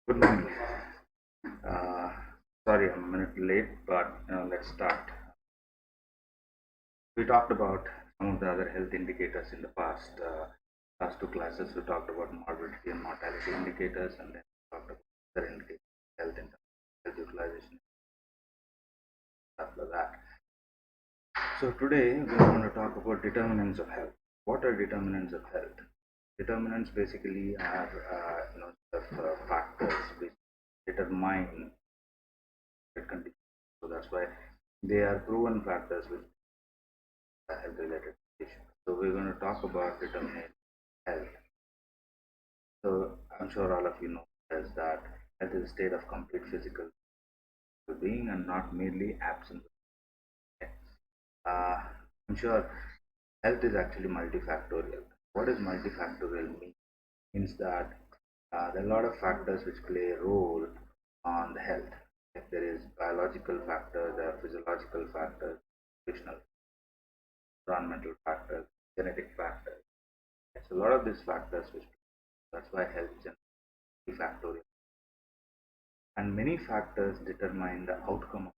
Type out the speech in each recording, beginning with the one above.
Good morning. Uh, Sorry, I'm a minute late, but let's start. We talked about some of the other health indicators in the past. Last two classes, we talked about morbidity and mortality indicators, and then we talked about other indicators, health in terms of health utilization, stuff like that. So today, we're going to talk about determinants of health. What are determinants of health? Determinants basically are factors which determine health conditions. So that's why they are proven factors which health related conditions. So we're going to talk about determinant health. So I'm sure all of you know is that health is a state of complete physical well-being and not merely absence. Uh, I'm sure health is actually multifactorial. What does multifactorial mean? Means that there are a lot of factors which play a role on the health. If there is biological factors, there are physiological factors, nutritional, environmental factors, genetic factors. It's a lot of these factors which that's why health is multifactorial. And many factors determine the outcome.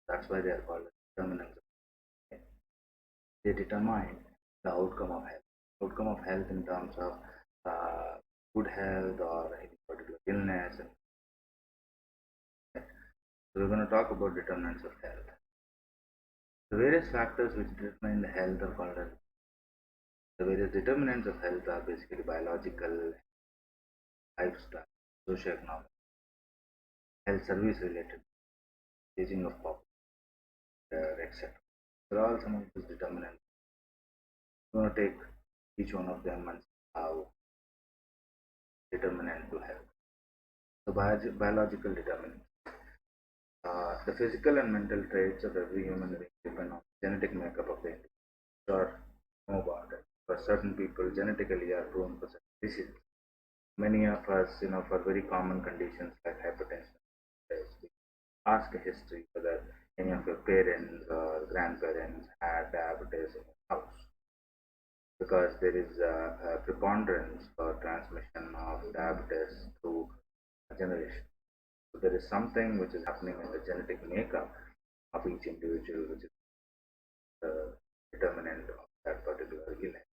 That's why they are called determinants. They determine the outcome of health. Outcome of health in terms of good health or any particular illness. So we're going to talk about determinants of health. The various factors which determine the health are called as the various determinants of health are basically biological, lifestyle, socioeconomic, health service related, aging of population, etc. They're all some of these determinants. We're going to take each one of them and see how determinant to health. So biological determinants. The physical and mental traits of every human being depend on genetic makeup of the individual. Sure, know about it. For certain people, genetically are prone for certain diseases. Many of us, for very common conditions like hypertension, we ask a history whether any of your parents or grandparents had diabetes in your house, because there is a preponderance for transmission of diabetes through a generation. So there is something which is happening in the genetic makeup of each individual, which is the determinant of that particular illness.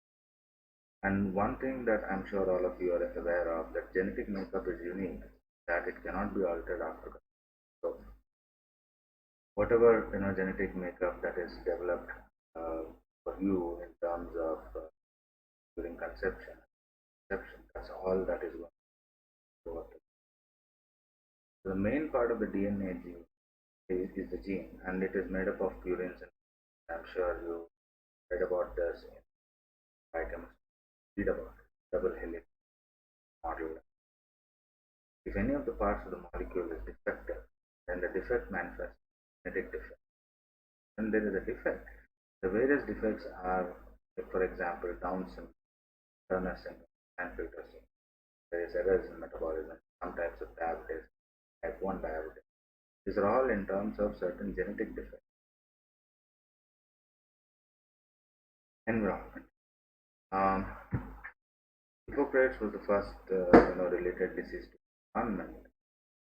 And one thing that I'm sure all of you are aware of, that genetic makeup is unique, that it cannot be altered after. So whatever genetic makeup that is developed for you in terms of during conception, that's all that is going to work. So the main part of the DNA gene is the gene, and it is made up of purines. And I'm sure you read about this in biochemistry. Read about it. Double helix model. If any of the parts of the molecule is defective, then the defect manifests genetic defect. When there is a defect, the various defects are, for example, Down syndrome, Turner syndrome, and Filter syndrome. There is errors in metabolism, some types of diabetes, type 1 diabetes. These are all in terms of certain genetic defects. Environment. Hippocrates was the first related disease to environment.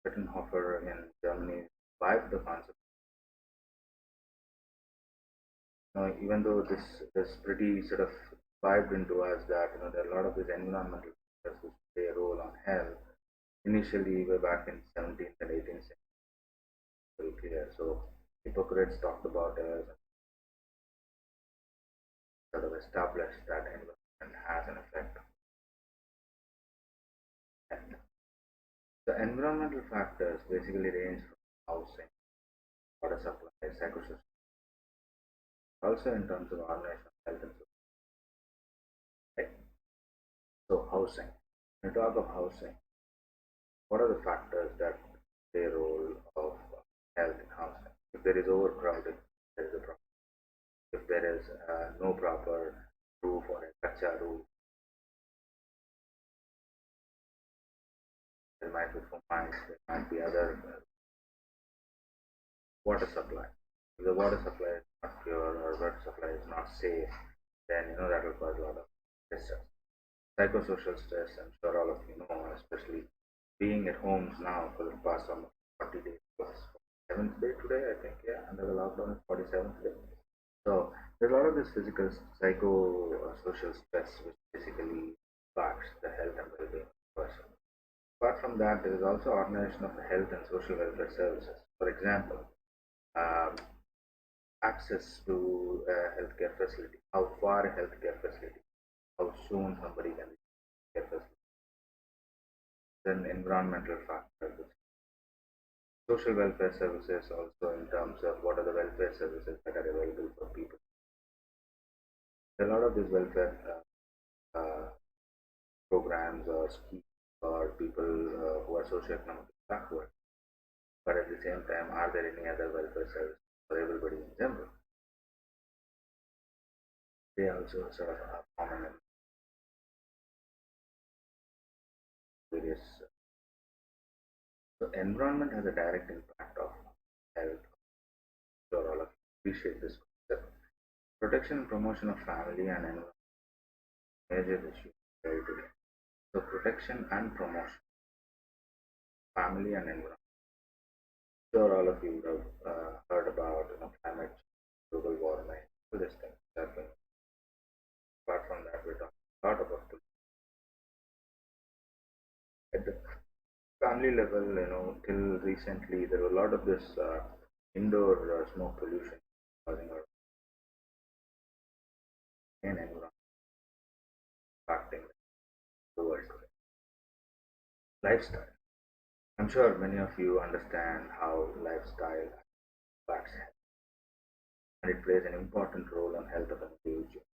Bettenhofer in Germany revived the concept. Even though this pretty sort of vibed into us that there are a lot of these environmental factors which play a role on health. Initially, way back in 17th and 18th century, very clear. So Hippocrates talked about it, sort of established that environment has an effect. And the environmental factors basically range from housing, water supply, ecosystem, also in terms of organization of health and social. Right? So housing. When we talk of housing, what are the factors that play a role of health in housing? If there is overcrowded, there is a problem. If there is no proper roof or a kacha roof, there might be fomites, there might be other water supply. If the water supply is not pure or water supply is not safe, then that will cause a lot of distress. Psychosocial stress, I'm sure all of you know, especially being at homes now for the past almost 40 days plus. Seventh day today, I think, yeah, under the lockdown is 47th day. So there's a lot of this physical, psycho-social stress which basically impacts the health and well-being of the person. Apart from that, there is also organization of the health and social welfare services. For example, um, access to a healthcare facility, how far a healthcare facility, how soon somebody can reach a healthcare facility, then environmental factors, social welfare services also in terms of what are the welfare services that are available for people. There are a lot of these welfare programs or schemes for people who are socioeconomically backward. But at the same time, are there any other welfare services for everybody in general? They also sort of are common in various. So environment has a direct impact of health. Sure, all of you appreciate this concept. Protection and promotion of family and environment major issue very today. So protection and promotion, family and environment. Sure, all of you would have heard about climate change, global warming, all these things happening. Apart from that, we talk a lot about at the family level. Till recently, there were a lot of this indoor smoke pollution causing our main environment, impacting the world today. Lifestyle. I'm sure many of you understand how lifestyle impacts health, and it plays an important role on health of an individual.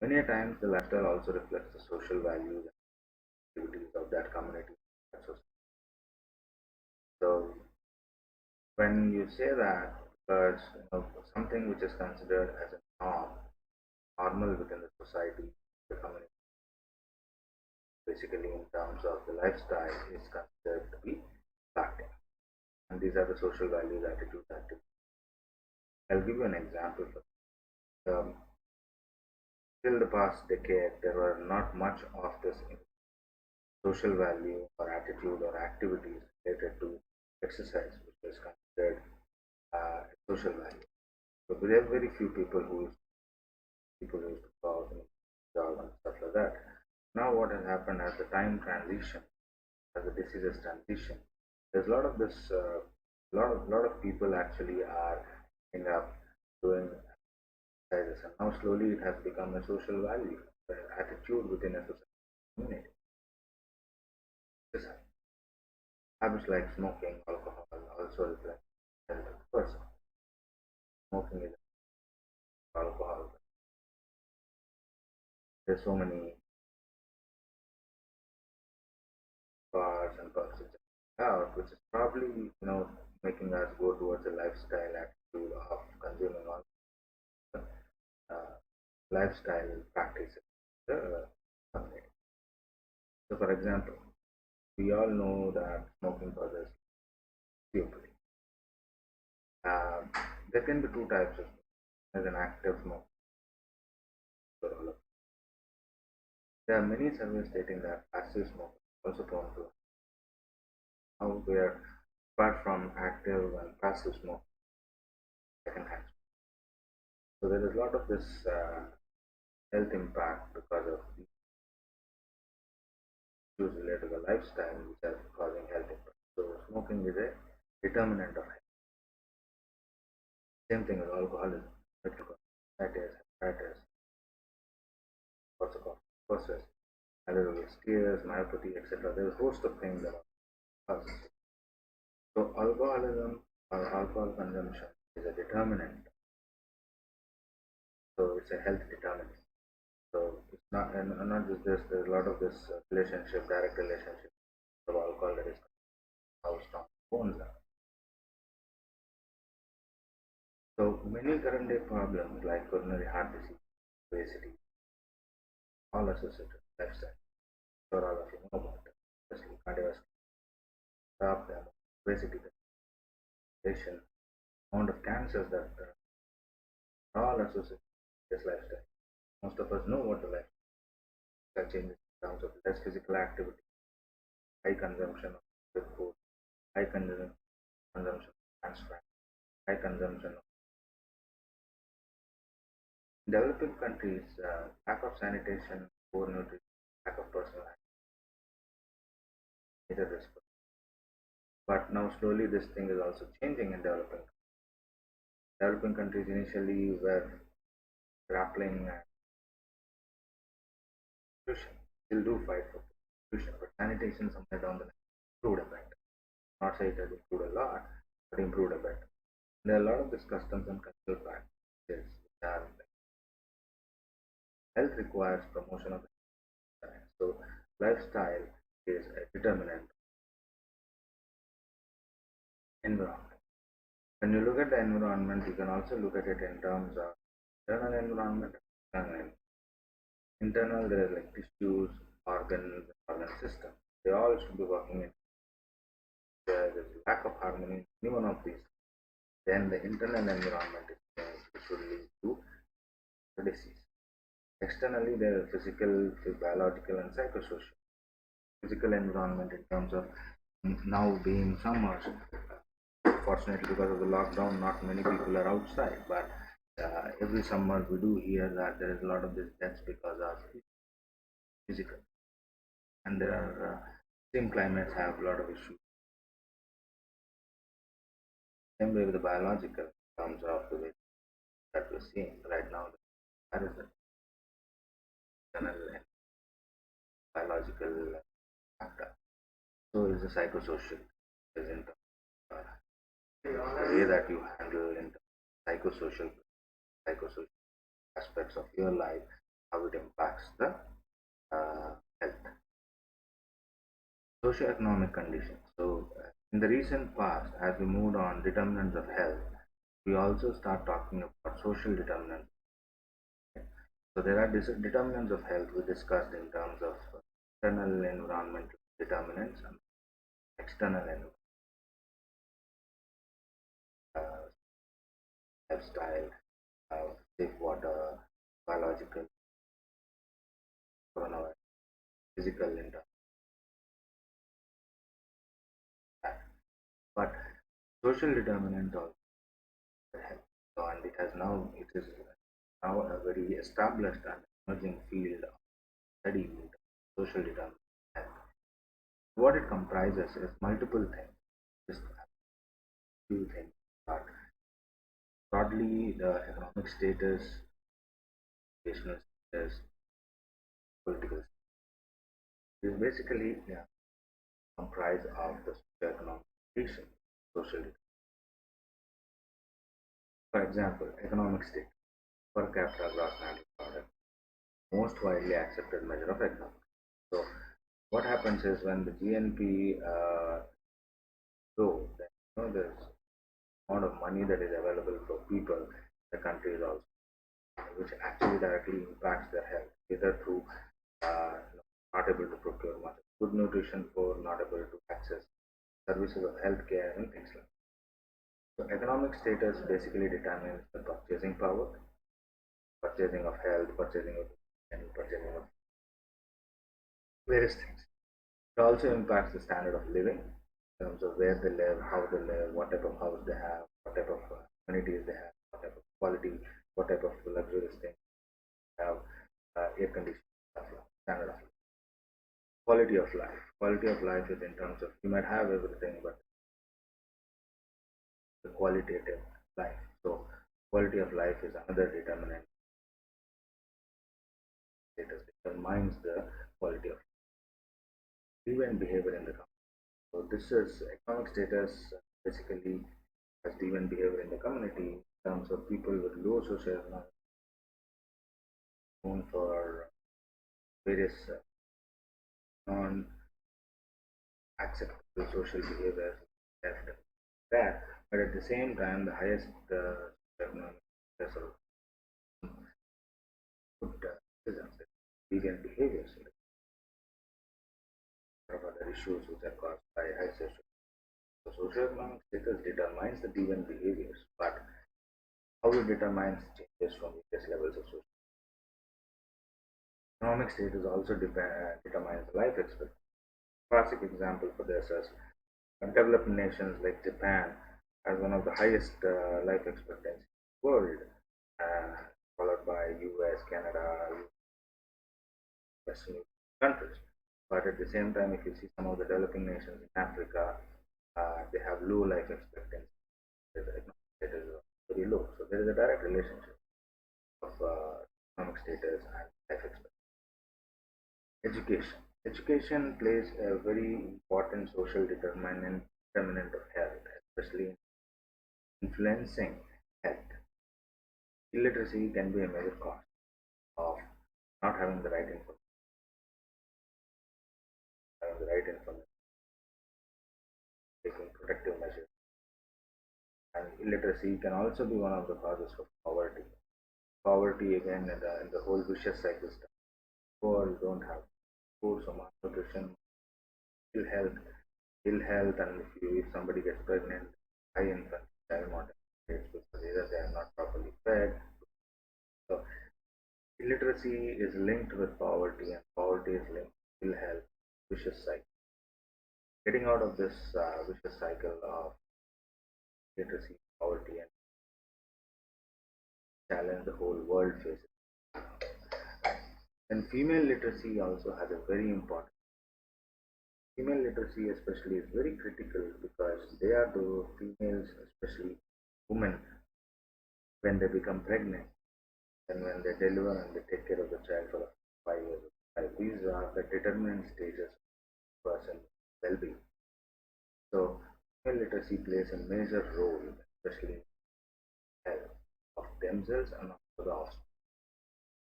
Many a times, the lifestyle also reflects the social values and activities of that community. That society. So when you say that, because something which is considered as a normal within the society, the community, basically in terms of the lifestyle, is considered to be factor. And these are the social values, attitudes, activities. I'll give you an example. Till the past decade, there were not much of this social value or attitude or activities related to exercise, which was considered social value. So there are very few people who used to go out and jog and stuff like that. Now what has happened as the time transition, as the diseases transition, there's a lot of this, lot of people actually are ending up doing exercises, and now slowly it has become a social value, an attitude within a society community. Habits like smoking, alcohol also reflect health of the person. Smoking is alcohol. There's so many bars and pubs which are out, which is probably making us go towards a lifestyle attitude of consuming all uh, lifestyle practices. Community. So, for example, we all know that smoking causes COPD. There can be two types of smoking. There's an active smoke for all of. There are many surveys stating that passive smoke is also prone to how we are apart from active and passive smoke, secondhand. So there is a lot of this health impact because of issues related to the lifestyle which are causing health impact. So smoking is a determinant of health. Same thing with alcoholism, hepatitis, what's it called, process, allergic tears, myopathy, etc. There's a host of things that are causing. So alcoholism or alcohol consumption is a determinant. So it's a health determinant. So it's not, and not just this. There's a lot of this relationship, direct relationship of alcohol that is how strong bones are. So many current day problems like coronary heart disease, obesity, all associated with lifestyle. Sure, all of you know about it, especially cardiovascular problem, obesity, depression, amount of cancers that are all associated with this lifestyle. Most of us know what the lifestyle. such changes in terms of less physical activity, high consumption of quick food, high consumption of trans fat, high consumption of developing countries, lack of sanitation, poor nutrition, lack of personal hygiene, risk. But now slowly this thing is also changing in developing. Developing countries initially were grappling and nutrition, still do fight for nutrition, but sanitation somewhere down the line improved a bit. Not say it has improved a lot, but improved a bit. There are a lot of these customs and cultural practices which are health requires promotion of lifestyle. So lifestyle is a determinant environment. When you look at the environment, you can also look at it in terms of internal environment, external environment. Internal, there is like tissues, organs, organ system. They all should be working in. There is lack of harmony in any one of these. Then the internal environment is changed, which will lead to disease. Externally, there is physical, biological, and psychosocial. Physical environment in terms of now being summers. Fortunately, because of the lockdown, not many people are outside, but every summer we do hear that there is a lot of this deaths because of physical, and there are same climates have a lot of issues. Same way with the biological in terms of the way that we're seeing right now. That is the general biological factor. So is the psychosocial, is in the way that you handle in psychosocial aspects of your life, how it impacts the health. Socioeconomic conditions. So, in the recent past, as we moved on determinants of health, we also start talking about social determinants. So, there are determinants of health we discussed in terms of internal environmental determinants and external environment, uh, lifestyle, safe water, biological, coronavirus, physical, internal. But social determinant also health. So, and it is now a very established and emerging field of study in social determinant of health. What it comprises is multiple things, just a few things, but broadly the economic status, educational status, political status is basically comprised of the socioeconomic condition, social determinant. For example, economic status, per capita gross national product, most widely accepted measure of economic. So what happens is when the GNP grows, then there's amount of money that is available for people in the country is also, which actually directly impacts their health, either through uh, not able to procure much good nutrition for, not able to access services of healthcare and things like that. So economic status basically determines the purchasing power, purchasing of health, purchasing of and purchasing of various things. It also impacts the standard of living in terms of where they live, how they live, what type of house they have, what type of amenities they have, what type of quality, what type of luxurious things they have, air conditioning, standard of life. Quality of life. Quality of life is in terms of you might have everything, but the qualitative life. So quality of life is another determinant. It determines the quality of deviant behavior in the company. So this is economic status basically as deviant behavior in the community in terms of people with low social known for various non-acceptable social behaviors left that, but at the same time the highest economic level good citizens, deviant behaviors of other issues which are caused by high social. So socioeconomic status determines the deviant behaviors, but how it determines changes from various levels of social. Economic status also determines life expectancy. Classic example for this is developed nations like Japan has one of the highest life expectancy in the world, uh, followed by US, Canada, Western countries. But at the same time, if you see some of the developing nations in Africa, they have low life expectancy. The economic status is very low. So there is a direct relationship of economic status and life expectancy. Education. Education plays a very important social determinant of health, especially in influencing health. Illiteracy can be a major cause of not having the right information, taking protective measures. And illiteracy can also be one of the causes of poverty. Poverty, again, in the whole vicious cycle stuff. Poor don't have food, so malnutrition, ill health, and if somebody gets pregnant, high infant child mortality rates because either they are not properly fed. So illiteracy is linked with poverty, and poverty is linked to ill health, vicious cycle. Getting out of this vicious cycle of literacy, poverty, and challenge the whole world faces. And female literacy also has a very important. Female literacy, especially, is very critical because they are the females, especially women, when they become pregnant and when they deliver and they take care of the child for 5 years. These are the determinant stages of person well-being. So, female literacy plays a major role, especially in health of themselves and of the offspring.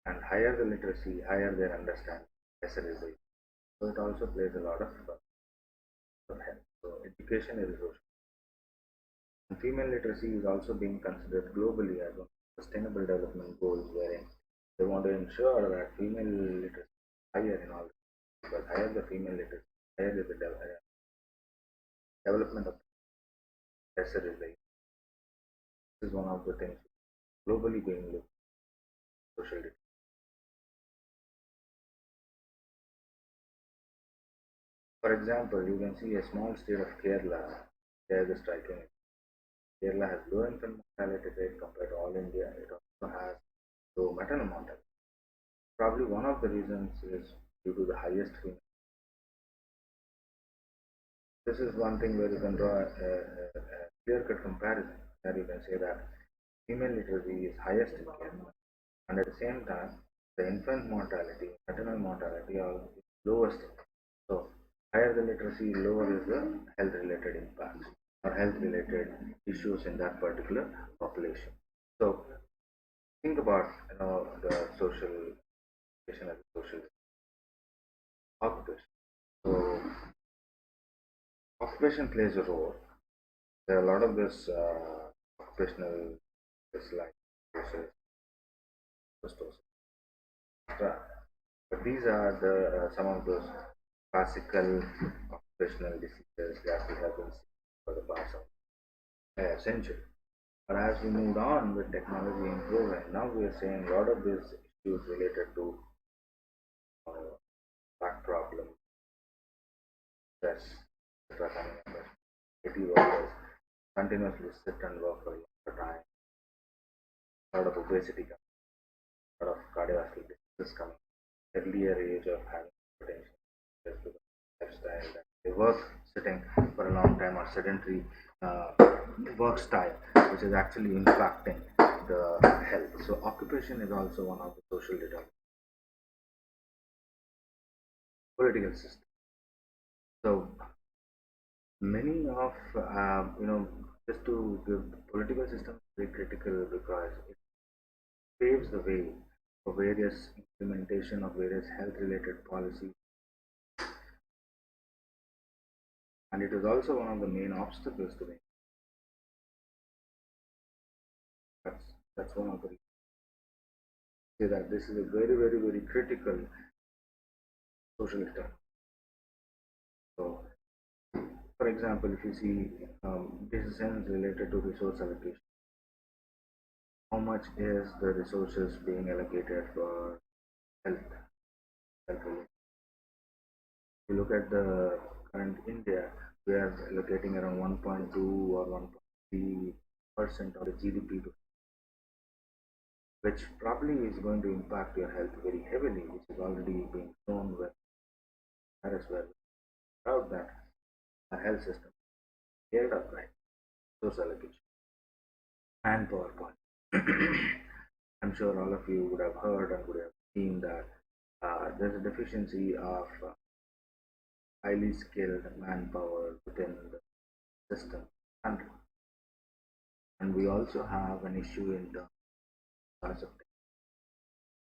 And higher the literacy, higher their understanding, lesser is the. So it also plays a lot of health. So education is social. And female literacy is also being considered globally as one of the sustainable development goals, wherein they want to ensure that female literacy is higher in all. Because higher the female literacy, higher is the development of lesser is the. This is one of the things globally being looked at social literacy. For example, you can see a small state of Kerala. There is a striking. Kerala has low infant mortality rate compared to all India. It also has low maternal mortality. Probably one of the reasons is due to the highest female. This is one thing where you can draw a clear-cut comparison. Where you can say that female literacy is highest in Kerala, and at the same time, the infant mortality, maternal mortality are lowest. So, higher the literacy, lower is the health-related impacts or health-related issues in that particular population. So, think about the social education as a social occupation. So, occupation plays a role. There are a lot of this occupational dislike, diseases, but these are the some of those classical occupational diseases that we have been seeing for the past century. But as we moved on with technology improving, now we are seeing a lot of these issues related to uh, back problems, stress, etc. coming up. IT workers continuously sit and work for a longer time. A lot of obesity coming, a lot of cardiovascular diseases coming, earlier age of having hypertension just because of lifestyle that they work sitting for a long time or sedentary uh, work style, which is actually impacting the health. So occupation is also one of the social determinants. Political system. So many of just to give political system is very critical because it paves the way for various implementation of various health related policies, and it is also one of the main obstacles to the. That's one of the reasons. Say that this is a very critical social issue. So, for example, if you see decisions related to resource allocation, how much is the resources being allocated for health? If you look at the current India, we are allocating around 1.2 or 1.3% of the GDP, which probably is going to impact your health very heavily, which is already being shown with as well. Without that, our health system is geared up right, resource allocation and PowerPoint. I'm sure all of you would have heard and would have seen that there's a deficiency of highly skilled manpower within the system, and we also have an issue in terms of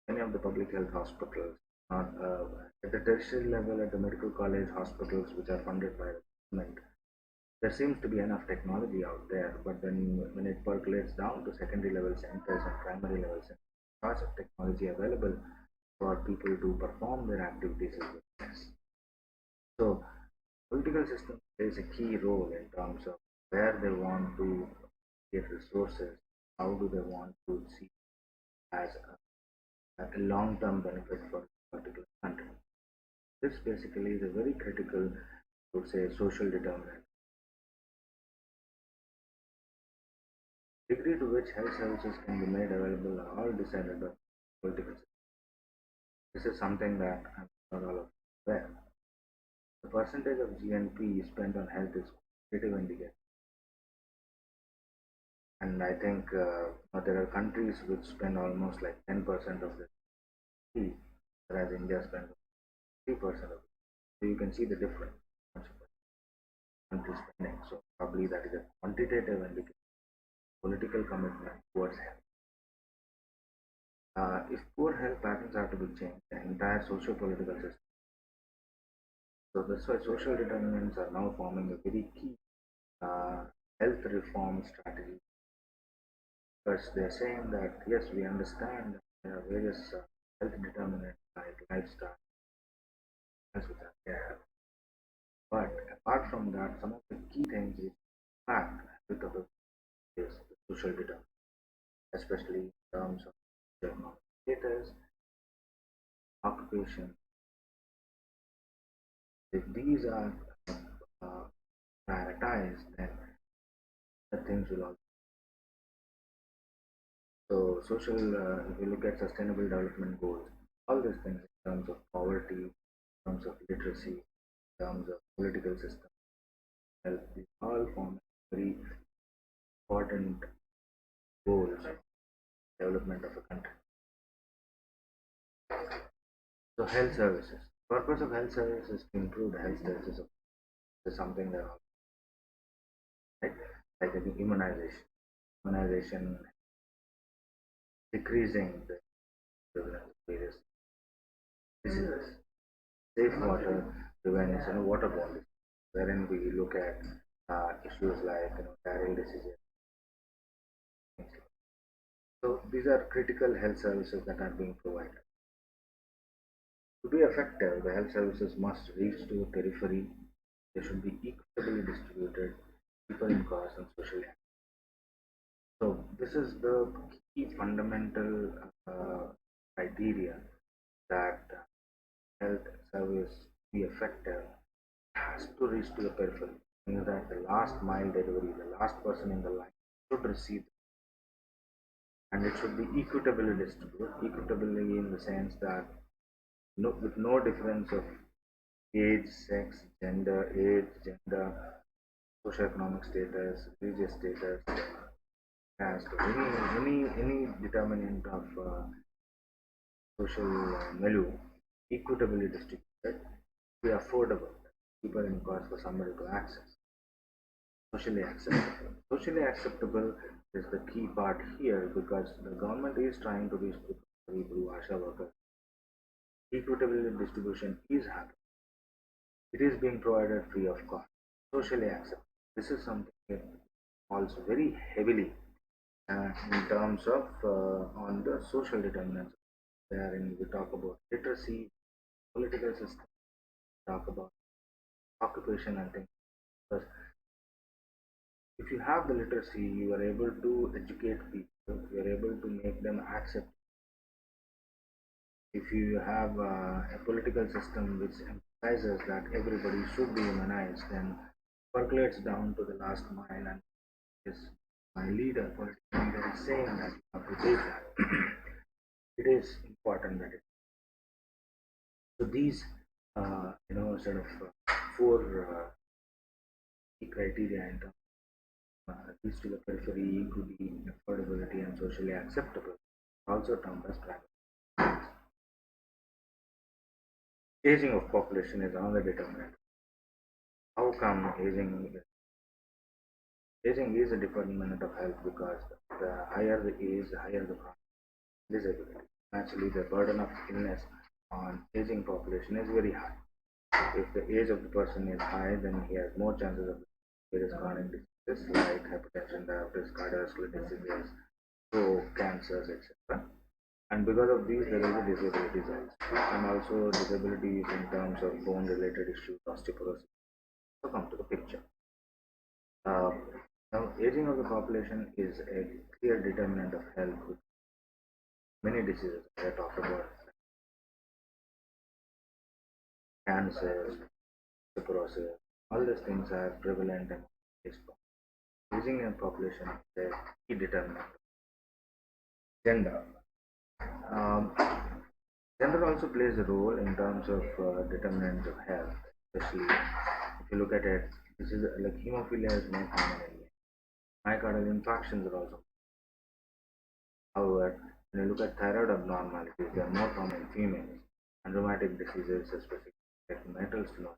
many of the public health hospitals, not at the tertiary level, at the medical college hospitals, which are funded by the government. There seems to be enough technology out there, but then when it percolates down to secondary level centers and primary level centers, lots of technology available for people to perform their activities is very less. So, political system plays a key role in terms of where they want to get resources, how do they want to see as a long-term benefit for a particular country. This basically is a very critical, I would say, social determinant. Degree to which health services can be made available are all decided by political system. This is something that I'm not all of aware. The percentage of GNP spent on health is quantitative indicator, and I think there are countries which spend almost like 10% of the GDP, whereas India spends 3% of it. So you can see the difference in terms of country spending. So probably that is a quantitative indicator, political commitment towards health. If poor health patterns are to be changed, the entire socio-political system. So that's why social determinants are now forming a very key uh, health reform strategy, because they're saying that yes, we understand that there are various health determinants like lifestyle, which are there, but apart from that, some of the key things which impact health of the is the social determinants, especially in terms of economic status, occupation. If these are uh, prioritized, then the things will also. So, social, if you look at sustainable development goals, all these things in terms of poverty, in terms of literacy, in terms of political system, health, these all form very important goals of development of a country. So, health services. Purpose of health services is to improve the health status of is something that right, like immunization, immunization decreasing the prevalence of various diseases. Safe water prevention, waterborne disease, wherein we look at issues like diarrheal diseases. So these are critical health services that are being provided. To be effective, the health services must reach to the periphery. They should be equitably distributed, cheaper in cost, and socially active. So this is the key fundamental criteria that health service be effective has to reach to the periphery. Means that the last mile delivery, the last person in the line should receive, and it should be equitably distributed. Equitably in the sense that with no difference of age, sex, gender, socioeconomic status, religious status, caste, any determinant of social milieu, equitably distributed, be affordable, cheaper in cost for somebody to access. Socially acceptable. Socially acceptable is the key part here, because the government is trying to reach the country through ASHA workers. Equitable distribution is happening. It is being provided free of cost. Socially acceptable. This is something that falls very heavily in terms of on the social determinants, wherein we talk about literacy, political system, talk about occupation and things. Because if you have the literacy, you are able to educate people, you are able to make them accept If you have a political system which emphasizes that everybody should be immunized, then percolates down to the last mile, and is my leader, political leader, is saying that you have to take that. It is important that it. So these, sort of four key criteria in terms reach to the periphery, equity, affordability, and socially acceptable, also termed as private. Aging of population is another determinant. How come aging is a determinant of health? Because the higher the age, the higher the disability. Naturally, the burden of illness on aging population is very high. If the age of the person is high, then he has more chances of various chronic diseases like hypertension, diabetes, cardiovascular diseases, stroke, cancers, etc. And because of these, there is a disabilities also, and also disabilities in terms of bone-related issues, osteoporosis. So come to the picture. Uh, Now, aging of the population is a clear determinant of health with many diseases I talked about, cancers, osteoporosis. All these things are prevalent and is aging in population is a key determinant. Gender. Um, Gender also plays a role in terms of determinants of health, especially if you look at it. This is like hemophilia is more common in men. Myocardial infarctions are also. However, when you look at thyroid abnormalities, they are more common in females, and rheumatic diseases, especially like metal stenosis.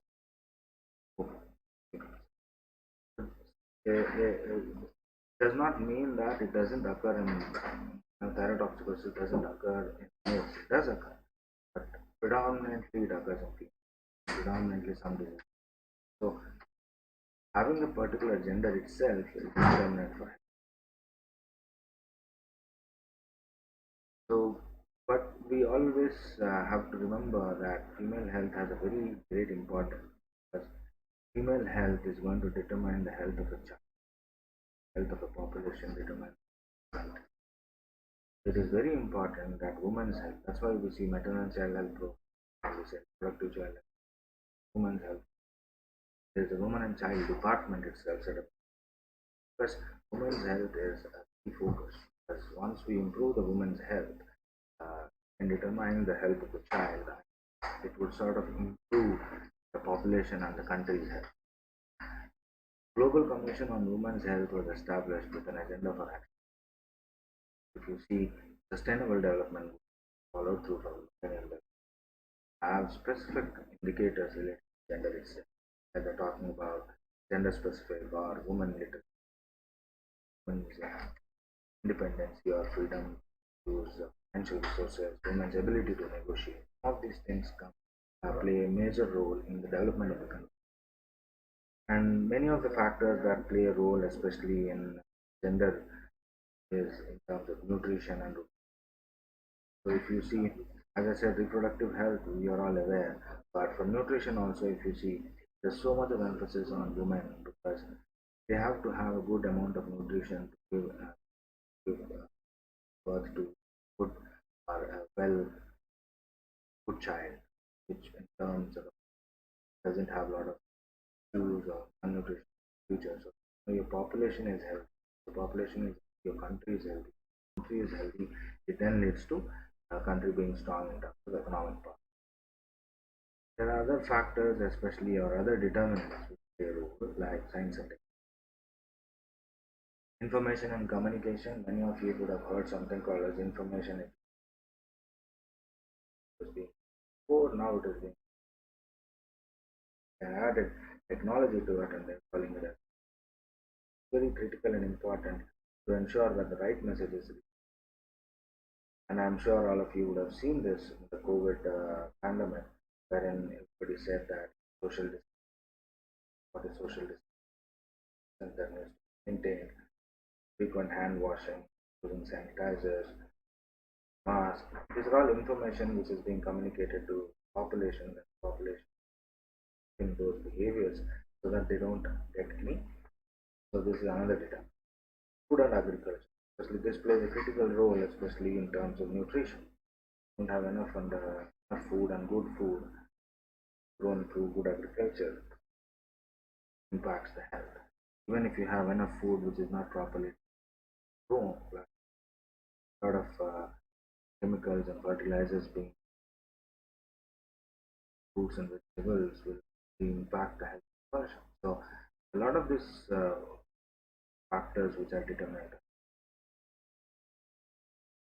Does not mean that it doesn't occur in thyroid toxicosis doesn't occur in males. It does occur, but predominantly it occurs in females. Predominantly some diseases. So having a particular gender itself is determinant for health. So, but we always have to remember that female health has a very great importance because female health is going to determine the health of a child, health of a population determines health. It is very important that women's health. That's why we see maternal and child health program, we say productive child health, women's health. There is a women and child department itself set up because women's health is a key focus. Because once we improve the women's health and determine the health of the child, it would sort of improve the population and the country's health. Global Commission on Women's Health was established with an agenda for action. If you see sustainable development followed through from millennium development, have specific indicators related to gender itself. As they're talking about gender specific or women literacy, women's independence, or freedom to use financial resources, women's ability to negotiate. All these things play a major role in the development of the country. And many of the factors that play a role, especially in gender, is in terms of nutrition and so if you see, as I said, reproductive health, we are all aware. But for nutrition also, if you see, there's so much of emphasis on women because they have to have a good amount of nutrition to give birth to good or a well good child, which in terms of doesn't have a lot of issues or malnutrition future. So your population is healthy. The population is your country is healthy. Country is healthy. It then leads to a country being strong in terms of economic power. There are other factors, especially or other determinants which play a role, like science and technology. Information and communication. Many of you would have heard something called as information. It was being before now it is being added technology to it, and they're calling it as very critical and important to ensure that the right message is reached. And I'm sure all of you would have seen this in the COVID pandemic, wherein everybody said that social distance, what is social distance that needs to be maintained, frequent hand washing, using sanitizers, masks. These are all information which is being communicated to population and population in those behaviors so that they don't get any. So this is another data. Food and agriculture, especially this plays a critical role, especially in terms of nutrition. don't have enough food and good food grown through good agriculture impacts the health. Even if you have enough food which is not properly grown, a lot of chemicals and fertilizers being fruits and vegetables will impact the health of the person. So a lot of these factors which are determined.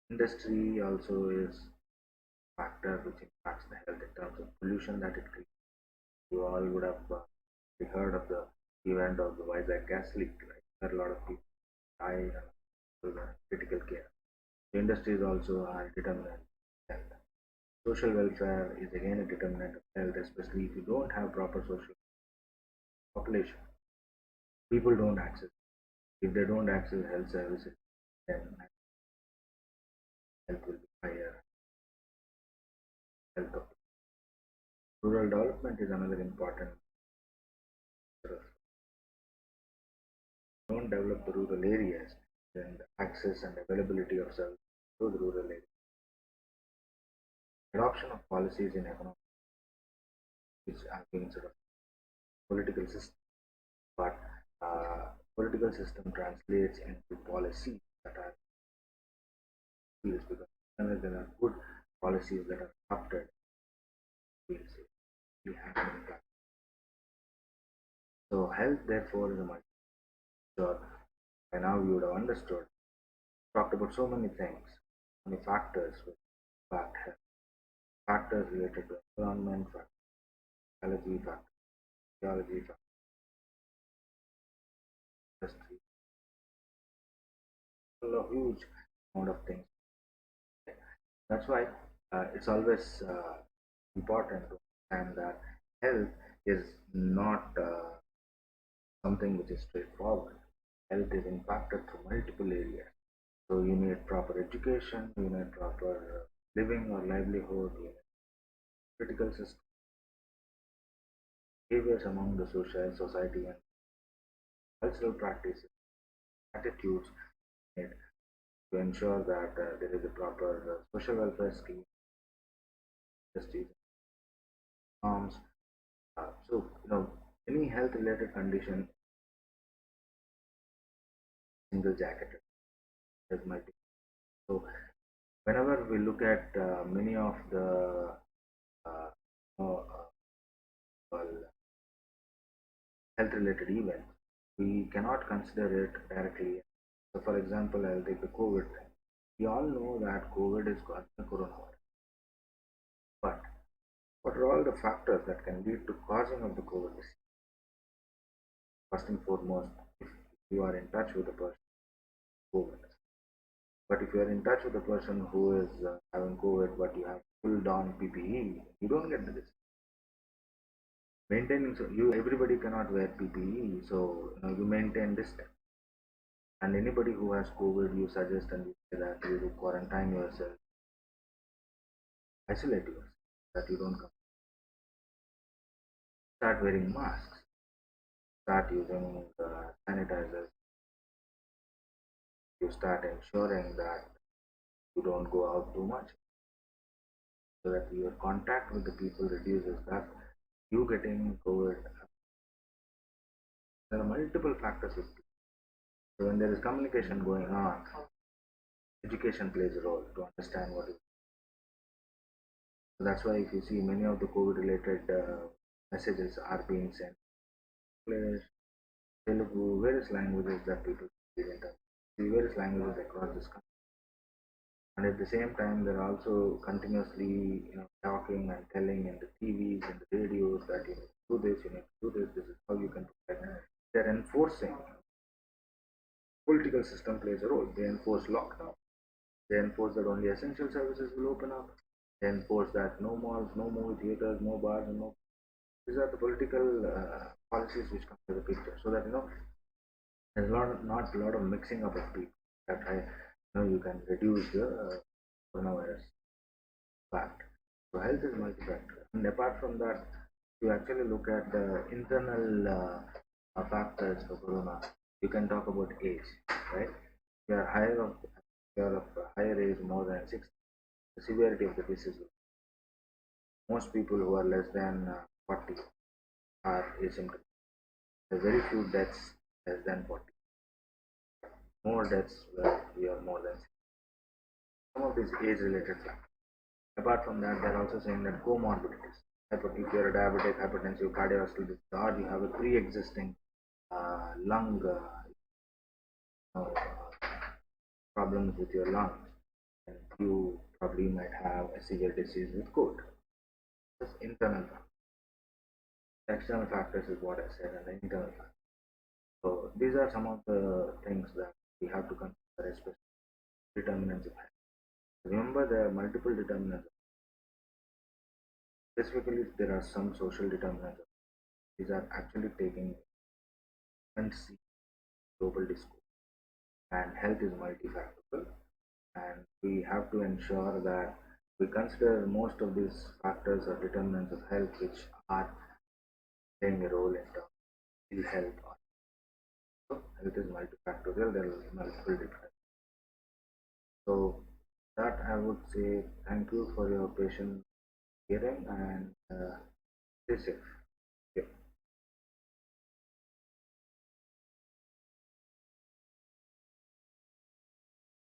Industry also is a factor which impacts the health in terms of pollution that it creates. You all would have heard of the event of the Vizag gas leak, right? There are a lot of people die in critical care. The industry is also a determinant of health. Social welfare is again a determinant of health, especially if you don't have proper social population. People don't access. If they don't access health services, then health will be higher. Health of rural development is another important. Don't develop the rural areas, then the access and availability of services to the rural areas. Adoption of policies in economic which are being sort of political system, but political system translates into policies that are fields because whenever there are good policies that are adopted, fields we have an impact. So health therefore is a multi. So by now you would have understood. Talked about so many things, many factors which impact health. Factors related to environment, biology, physiology, industry, a huge amount of things. That's why it's always important to understand that health is not something which is straightforward. Health is impacted through multiple areas. So you need proper education, you need proper living or livelihood, you need critical system, behaviors among the social society and cultural practices, attitudes needed to ensure that there is a proper social welfare scheme, justice, norms. So any health related condition, single jacketed is multi. So whenever we look at many of the uh, uh, well, health related events, we cannot consider it directly. So for example, I'll take the COVID thing. We all know that COVID is caused by coronavirus. But what are all the factors that can lead to causing of the COVID disease? First and foremost, if you are in touch with a person with COVID. But if you are in touch with a person who is having COVID, but you have full on PPE, you don't get the disease. Maintaining, so you everybody cannot wear PPE, so you maintain distance. And anybody who has COVID, you suggest and you say that you quarantine yourself, isolate yourself, that you don't come. Start wearing masks, start using sanitizers, you start ensuring that you don't go out too much so that your contact with the people reduces that you getting COVID. There are multiple factors with people. So when there is communication going on, education plays a role to understand what is. So that's why if you see many of the COVID related messages are being sent English, Telugu, various languages that people speak in terms, various languages across this country. And at the same time, they're also continuously, talking and telling in the TVs and the radios that you need to do this, you need to do this. This is how you can protect. They're enforcing. Political system plays a role. They enforce lockdown. They enforce that only essential services will open up. They enforce that no malls, no movie theaters, no bars, and no. These are the political policies which come to the picture, so that there's not a lot of mixing up of people. That you can reduce the coronavirus fact. So health is multi-factor. And apart from that, you actually look at the internal factors for corona. You can talk about age, right? You are higher of higher age, more than 60. the severity of the disease. Most people who are less than 40 are asymptomatic. There are very few deaths less than 40. More deaths where we are more than 60. Some of these age-related factors. Apart from that, they're also saying that comorbidities. If you're a diabetic, hypertensive, cardiovascular disease, or you have a pre-existing lung problems with your lungs, and you probably might have a severe disease with cold. This internal factor. The external factors is what I said, and the internal factors. So these are some of the things that we have to consider, especially determinants of health. Remember, there are multiple determinants. Specifically, there are some social determinants. These are actually taking and see global discourse, and health is multifactorial, and we have to ensure that we consider most of these factors or determinants of health which are playing a role in terms of ill health. So health is multifactorial, there are multiple different. So that I would say thank you for your patient hearing, and stay safe.